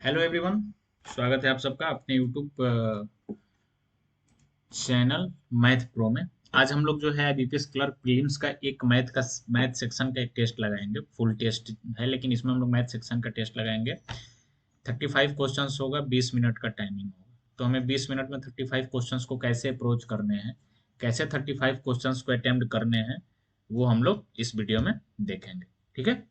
Hello everyone. स्वागत है आप सबका अपने यूट्यूब चैनल मैथ प्रो में। आज हम लोग जो है बीपीएस क्लर्क प्रीलिम्स का एक मैथ सेक्शन का एक टेस्ट लगाएंगे। फुल टेस्ट है लेकिन इसमें हम लोग मैथ सेक्शन का टेस्ट लगाएंगे। 35 क्वेश्चंस होगा, 20 मिनट का टाइमिंग होगा। तो हमें 20 मिनट में 35 क्वेश्चंस को कैसे अप्रोच करने हैं, कैसे 35 क्वेश्चंस को अटेम्प्ट करने हैं, वो हम लोग इस वीडियो में देखेंगे। ठीक है,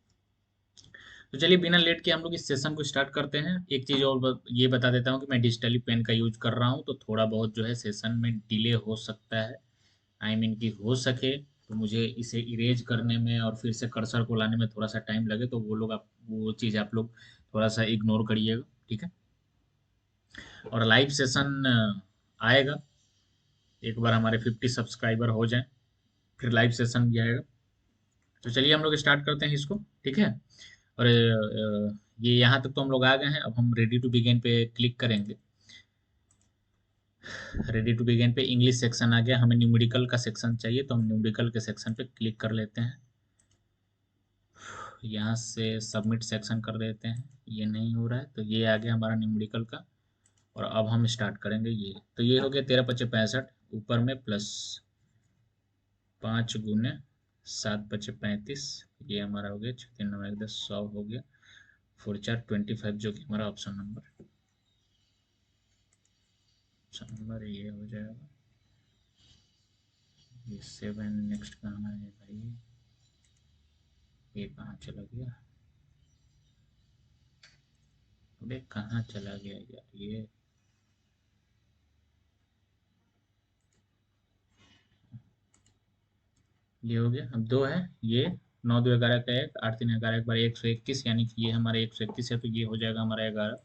तो चलिए बिना लेट के हम लोग इस सेशन को स्टार्ट करते हैं। एक चीज़ और ये बता देता हूँ कि मैं डिजिटली पेन का यूज कर रहा हूँ, तो थोड़ा बहुत जो है सेशन में डिले हो सकता है। आई मीन कि हो सके तो मुझे इसे इरेज करने में और फिर से कर्सर को लाने में थोड़ा सा टाइम लगे, तो वो चीज़ आप लोग थोड़ा सा इग्नोर करिएगा। ठीक है, और लाइव सेशन आएगा एक बार हमारे 50 सब्सक्राइबर हो जाएं, फिर लाइव सेशन भी आएगा। तो चलिए हम लोग स्टार्ट करते हैं इसको। ठीक है, और ये यहाँ तक तो हम लोग आ गए हैं। अब हम रेडी टू बिगिन पे क्लिक करेंगे। रेडी टू बिगिन पे इंग्लिश सेक्शन आ गया, हमें न्यूमेरिकल का सेक्शन चाहिए, तो हम न्यूमेरिकल के सेक्शन पे क्लिक कर लेते हैं। यहाँ से सबमिट सेक्शन कर देते हैं, ये नहीं हो रहा है तो ये आ गया हमारा न्यूमेरिकल का। और अब हम स्टार्ट करेंगे। ये तो ये हो गया 13×5 = 65, ऊपर में प्लस 5×7×35, ये हमारा हो गया 6×3=9=10, 100 हो गया। 4×4=25 जो कि हमारा ऑप्शन नंबर ये हो जाएगा। ये 7 नेक्स्ट कहाँ है भाई, ये कहाँ चला गया, अबे कहाँ चला गया यार ये हो गया। अब दो है ये, 9×2=11 का 1, 8×3=11, 121, यानी कि ये हमारा 121 है, तो ये हो जाएगा हमारा 11।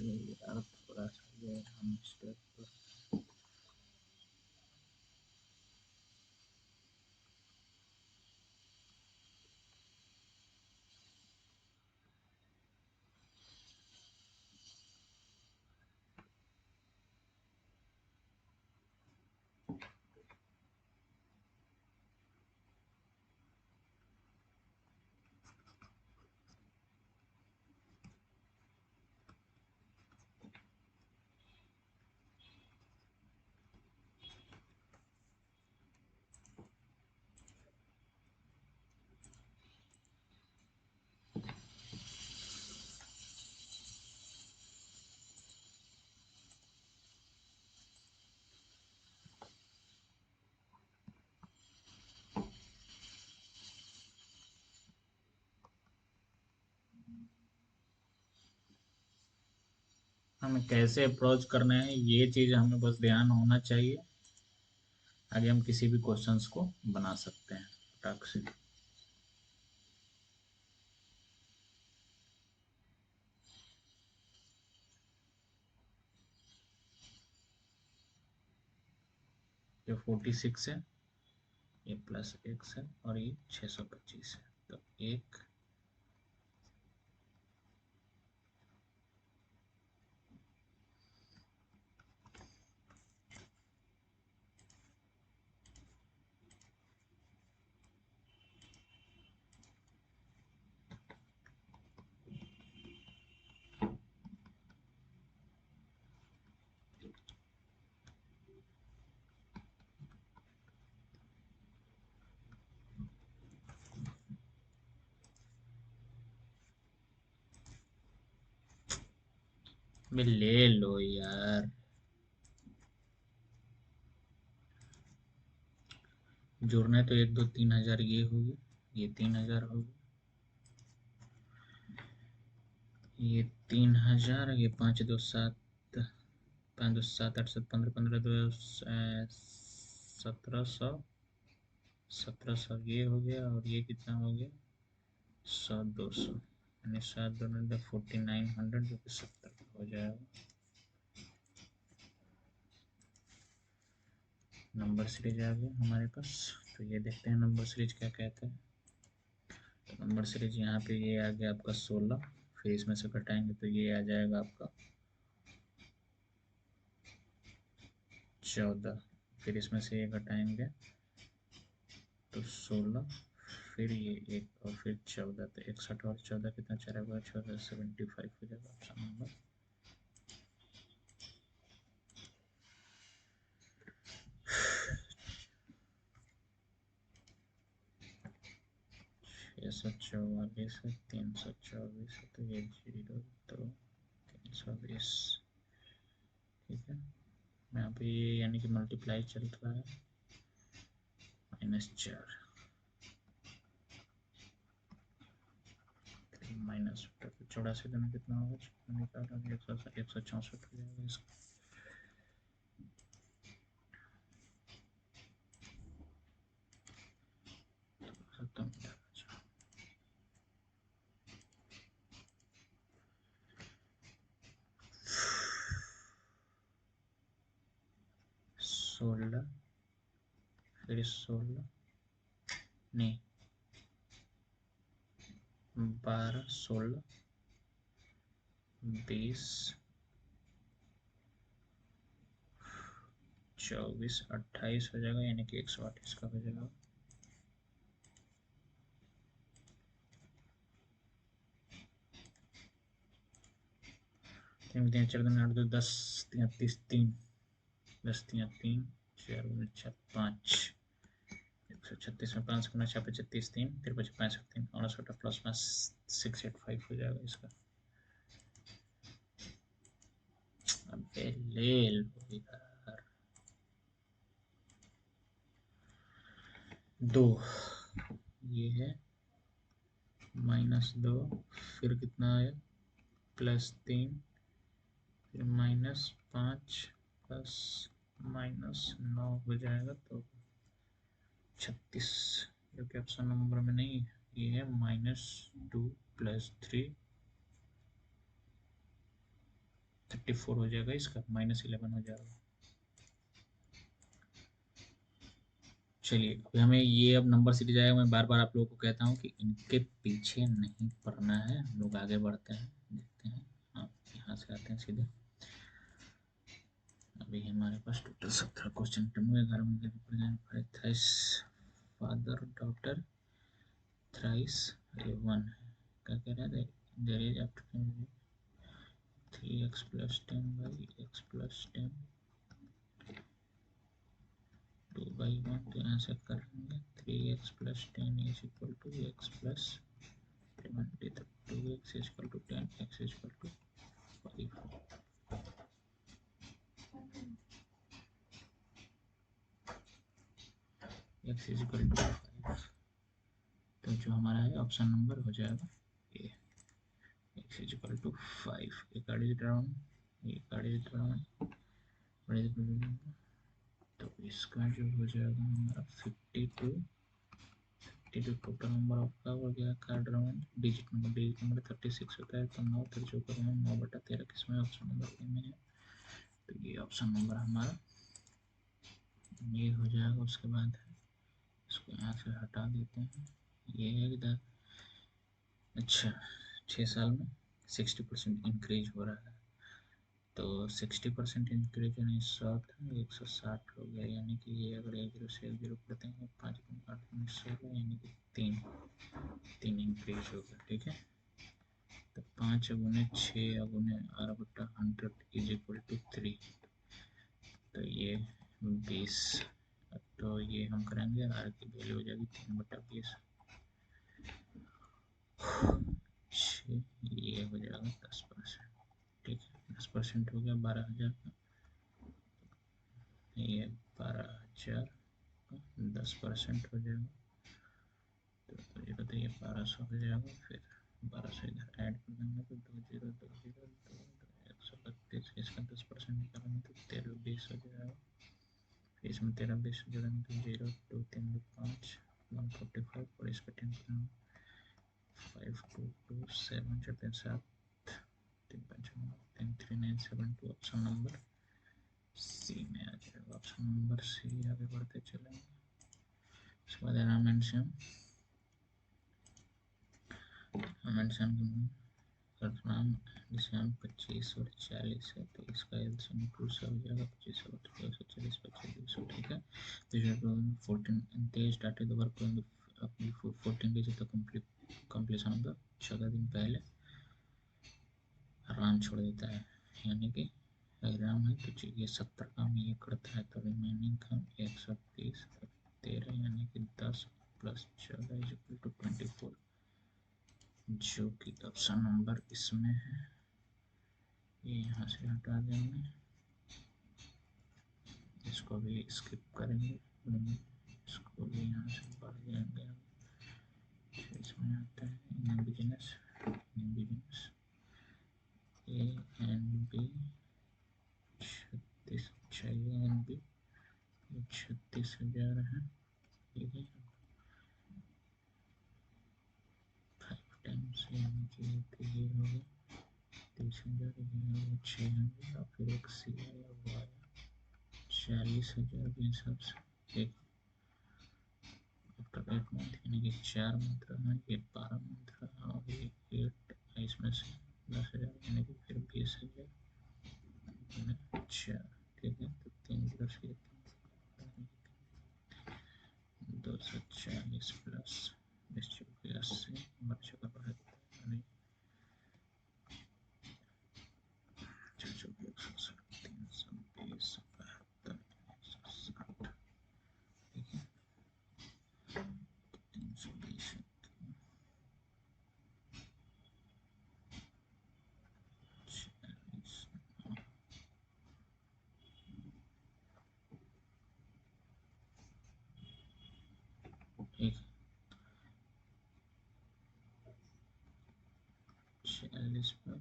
यार थोड़ा सा ये हम स्टेप हमें कैसे अप्रोच करना है ये चीज़ हमें बस ध्यान होना चाहिए, आगे हम किसी भी क्वेश्चंस को बना सकते हैं फटाक से। ये 46 है, ये प्लस एक्स है और ये 625 है, तो एक में ले लो यार, जोड़ना है तो 1 2 3 हज़ार ये होगी, ये 3 हज़ार होगी, ये 3 हज़ार, ये 5 2 7, 5 2 7 8 7 15 15 2 1700, 1700 ये हो गया और ये कितना हो गया 100 200, यानी 7 2 4900 जो कि 70 हो जाएगा। नंबर सीरीज आ गया हमारे पास, तो ये देखते हैं नंबर सीरीज क्या कहते हैं। तो नंबर सीरीज यहाँ पे ये आ गया आपका 16, फिर इसमें से घटाएंगे तो ये आ जाएगा आपका 14, फिर इसमें से ये घटाएंगे तो 16, फिर ये एक और फिर 14, तो 61 और 14 कितना चलेगा 14 75 हो जाएगा ऑप्शन नंबर। ये 144 है, 324 है, तो ये 0 तो 320, ठीक है। यहाँ पे ये यानी कि मल्टीप्लाई चल रहा है, -4 माइनस 84 दिन कितना होगा, 164 हो जाएगा इसका। 16, फिर 16 नहीं 12 16 20 24 28 हो जाएगा, यानी कि 128 का हो जाएगा। तीन 4 दिन 8 2 10 33 3 10 3 3 4 4 5 136 में 5 गुना 6 35 3 53 65 3 68 प्लस में 685 हो जाएगा इसका। अबे ले लो यार, 2 ये है -2, फिर कितना आया +3, फिर -5 प्लस -9 हो जाएगा तो 36, जो कि ऑप्शन नंबर में नहीं है, ये है -2 + 3 34 हो जाएगा इसका, -11 हो जाएगा। चलिए अभी हमें ये अब नंबर सीरीज आएगा, मैं बार बार आप लोगों को कहता हूँ कि इनके पीछे नहीं पड़ना है, हम लोग आगे बढ़ते हैं, देखते हैं। हाँ यहाँ से आते हैं सीधे, अभी हमारे पास टोटल 17 क्वेश्चन में 11 में 23 फादर डॉटर थ्राइस वन है, क्या कह रहा है, देयर इज आफ्टर 3x + 10 + 10 2/1, तो यहाँ से करेंगे 3x + 10 is equal to x + 20, तो 2x is equal to 10, x is equal to 5, x is equal to 5, तो जो हमारा है ऑप्शन नंबर हो जाएगा ये, x इज इक्वल टू 5, ये कार्ड इज डाउन ये गाड़ी तो इसका जो हो जाएगा हमारा 52 टोटल नंबर आपका हो गया कार्ड राउंड। डिजिट नंबर 36 होता है, तो 9 जो कर रहे हैं 9/13 किसमें ऑप्शन नंबर ए में है, तो ये ऑप्शन नंबर हमारा ये हो जाएगा। उसके बाद इसको यहाँ से हटा देते हैं, ये है इधर। अच्छा, 6 साल में 60% इंक्रीज हो रहा है, तो 60% इंक्रीज यानी 100 था 160 हो गया, यानी कि ये अगर 1 0 से 1 0 करते हैं 5 8 16 यानी कि 3 इंक्रीज होगा। ठीक है, तो 5 गुने 6 गुने r/100 इज इक्वल टू 3, तो ये 20। तो ये हम करेंगे, r की वैल्यू हो जाएगी 3/20, ये हो जाएगा 10%। ठीक है, 10% हो गया 12,000 का, ये 12,000 का 10% हो जाएगा, तो ये बताइए 1200 हो जाएगा। फिर 1200 इधर ऐड कर देंगे तो 132 इसका 10% निकालेंगे तो 1320 हो जाएगा। फिर इसमें 1320 जोड़ेंगे तो 0 2 3 2 5 145, और इसका 10% 5 2 2 7 4 7 3 5 3 3 9 7 2 ऑप्शन नंबर सी में आ जाएगा। ऑप्शन नंबर सी, आगे बढ़ते चलेंगे। उसके बाद मेंशन नाम डिसम 25 और 40 है, तो इसका एलसीएम 2 से हो जाएगा 25 और 240 25 200। ठीक है, तो 14 they started the work on the 14 days of the completion of the 14 दिन पहले आराम छोड़ देता है, यानी कि एग्जाम है तो ये 70 काम ये करता है, तो रिमेनिंग काम 130 13 यानी कि 10 प्लस 14 इज इक्वल टू 24, जो कि ऑप्शन नंबर इसमें है। ये यहाँ से हटा देंगे, इसको भी स्किप करेंगे, इसको भी यहाँ से बढ़ जाएंगे। इसमें आता है बिजनेस ए एंड बी 36 चाहिए, एंड बी 36,000 है। ठीक है, 5 टाइम्स यानी कि ये हो गया 30,000, 600 और फिर एक सी आया वो आया 40,000 के हिसाब से। एक आफ्टर 8 मंथ यानी कि 4 मंथ रहा, ये 12 मंथ रहा, और ये 8 इसमें से 10,000 यानी कि फिर 20,000 4। ठीक है, तो 3 प्लस ये 240 प्लस 80 बच्चों का पढ़ा 320 72 ठीक है, 320 ठीक 40 पर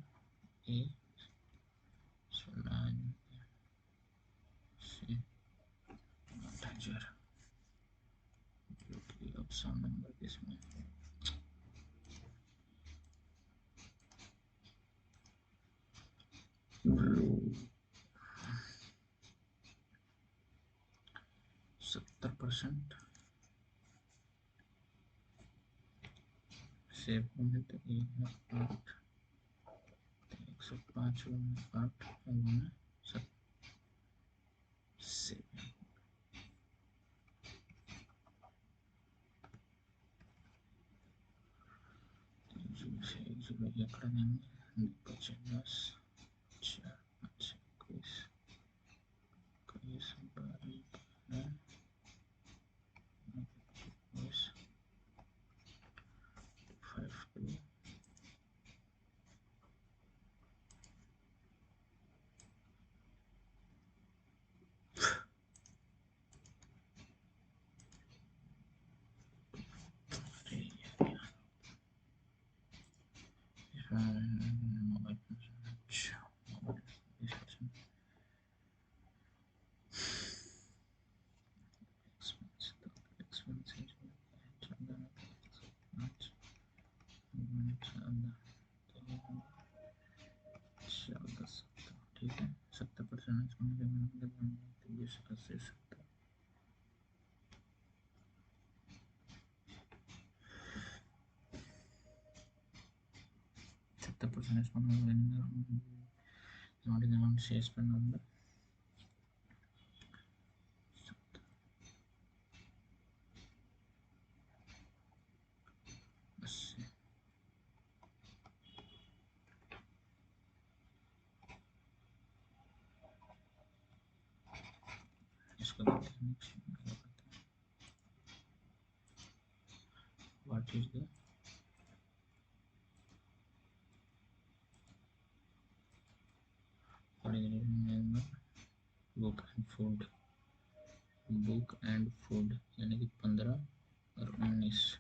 ए 16 से 8,000, जो कि ऑप्शन नंबर इसमें 70% सेव होने तो 105 8 7 ये कर देंगे 50 4 5 21 21 12 5 2 अच्छा 30, 80, 70% is not in the amount shares per number. इसको देखते हैं what is the number book and food यानी कि 15 और 19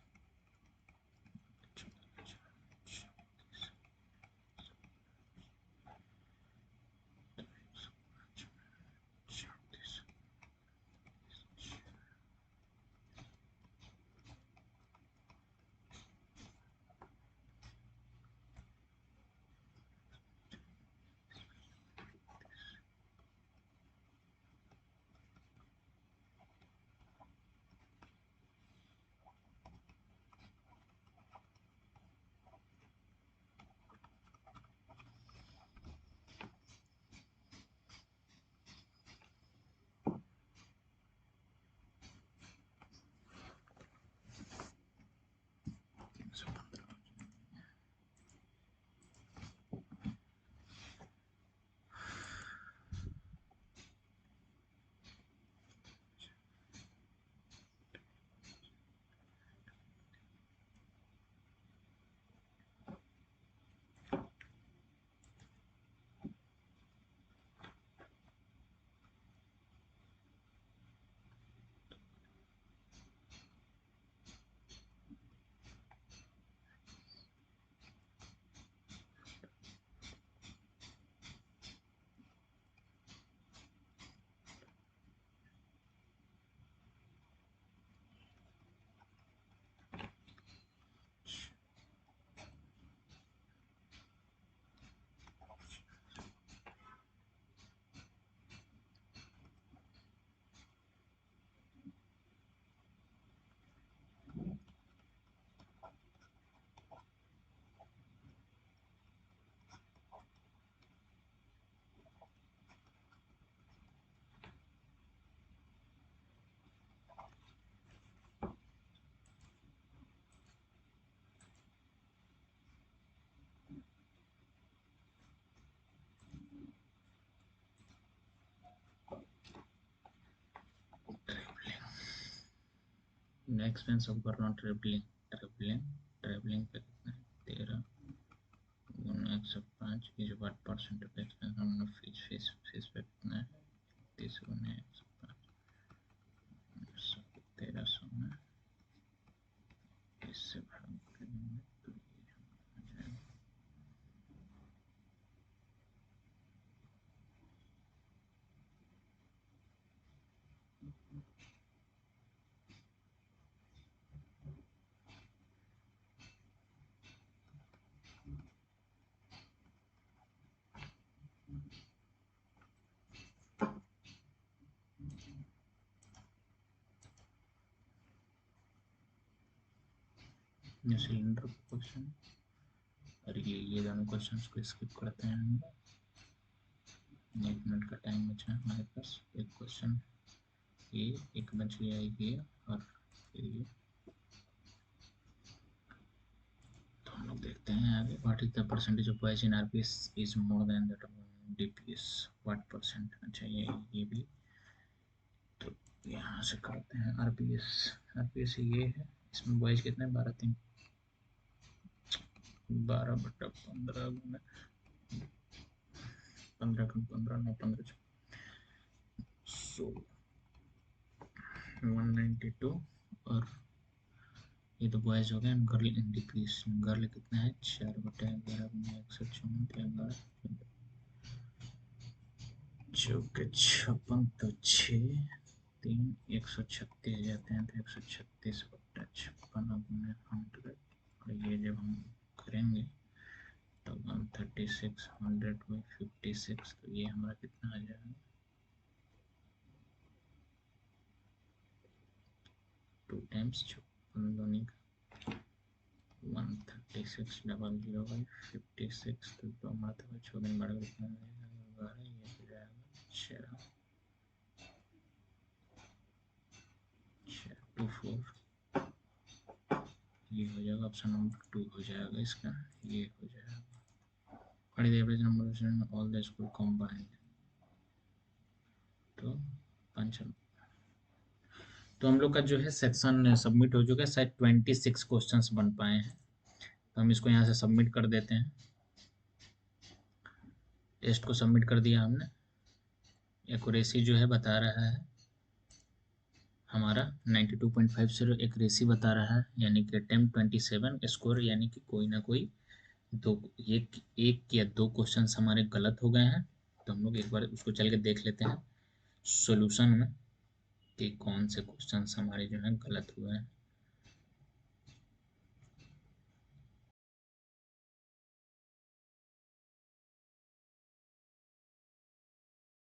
एक्सपेंस ऑफ बर्नर ट्रेवलिंग पे कितना है 13 गुना 105 is what percent of expense हमने फीस पे कितना है 30 गुना 105 1300 में इससे भाग करेंगे तो ये हो जाएगा। सिलेंडर क्वेश्चन और ये दोनों क्वेश्चंस को स्किप करते हैं हम। 1 मिनट का टाइम बचा है हमारे पास। एक क्वेश्चन ये एक बच गया ये और फिर ये, तो हम लोग देखते हैं आगे। What is the percentage of boys in RPS is more than that of DPS, what percent. अच्छा ये भी तो यहाँ से करते हैं। आरपीएस ये है, इसमें बॉयज कितने 12 12/15 गुना 15 9 15 192 और ये तो बॉयज हो गए। गर्ल इन डिक्रीज, गर्ल कितना है 4/11 गुना 154 चौके 56 तो 6 3 136 जाते हैं तो 136/56 गुना 100 और ये जब हम करेंगे तो 136 100/56 तो ये हमारा कितना आ जाएगा 2 टाइम्स 56 दूनी का 136 डबल 0 बाई 56 तो 2 मरतबा 6 दिन बढ़ गया 12 ये हो जाएगा 24 ये हो जाएगा ऑप्शन नंबर 2 हो जाएगा इसका ये हो जाएगा और average number all the school combined तो 5 तो हम लोग का जो है सेक्शन सबमिट हो चुका है शायद 26 क्वेश्चंस बन पाए हैं तो हम इसको यहाँ से सबमिट कर देते हैं टेस्ट को सबमिट कर दिया हमने एक्यूरेसी जो है बता रहा है हमारा 92.50 एक्यूरेसी बता रहा है यानी कि अटेम्प्ट 27 स्कोर यानी कि कोई ना कोई एक या दो क्वेश्चंस हमारे गलत हो गए हैं तो हम लोग एक बार उसको चल के देख लेते हैं सॉल्यूशन में कि कौन से क्वेश्चंस हमारे जो है गलत हुए हैं